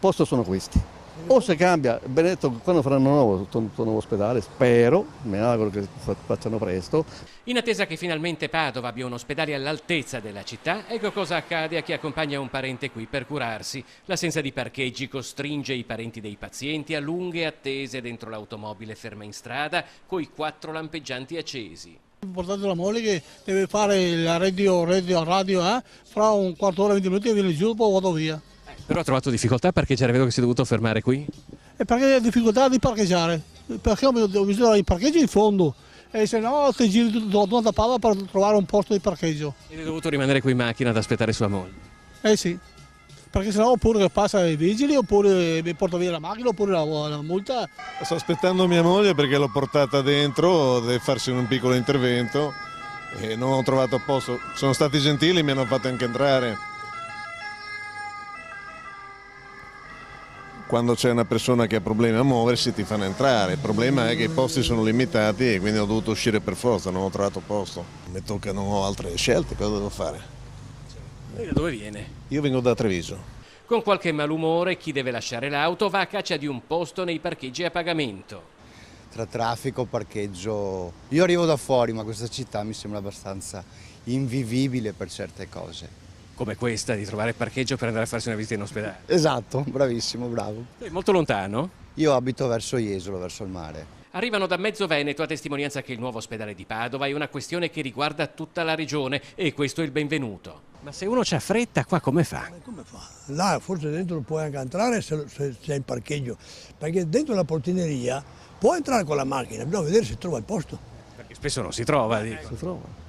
posto sono questi. O se cambia, Benedetto, quando faranno tutto nuovo ospedale, spero, mi auguro che facciano presto. In attesa che finalmente Padova abbia un ospedale all'altezza della città, ecco cosa accade a chi accompagna un parente qui per curarsi. L'assenza di parcheggi costringe i parenti dei pazienti a lunghe attese dentro l'automobile ferma in strada, coi 4 lampeggianti accesi. Ho portato la moglie che deve fare la radio, fra un quarto d'ora, 20 minuti e viene giù, poi vado via. Però ha trovato difficoltà a parcheggiare, vedo che si è dovuto fermare qui. E perché ho difficoltà di parcheggiare? Perché ho bisogno di parcheggio in fondo e se no ti giri tutto da Padova per trovare un posto di parcheggio. Ed è dovuto rimanere qui in macchina ad aspettare sua moglie. Eh sì, perché sennò oppure passa i vigili, oppure mi porta via la macchina, oppure la multa. Sto aspettando mia moglie perché l'ho portata dentro, deve farsi un piccolo intervento e non ho trovato posto. Sono stati gentili, mi hanno fatto anche entrare. Quando c'è una persona che ha problemi a muoversi ti fanno entrare, il problema è che i posti sono limitati e quindi ho dovuto uscire per forza, non ho trovato posto. Mi tocca, non ho altre scelte, cosa devo fare? Lei da dove viene? Io vengo da Treviso. Con qualche malumore chi deve lasciare l'auto va a caccia di un posto nei parcheggi a pagamento. Tra traffico, parcheggio. Io arrivo da fuori, ma questa città mi sembra abbastanza invivibile per certe cose. Come questa, di trovare parcheggio per andare a farsi una visita in ospedale. Esatto, bravissimo, bravo. È molto lontano? Io abito verso Jesolo, verso il mare. Arrivano da mezzo Veneto a testimonianza che il nuovo ospedale di Padova è una questione che riguarda tutta la regione e questo è il benvenuto. Ma se uno c'ha fretta, qua come fa? Come fa? Là forse dentro puoi anche entrare se sei in parcheggio, perché dentro la portineria puoi entrare con la macchina, bisogna vedere se trova il posto. Perché spesso non si trova, dico. Si trova.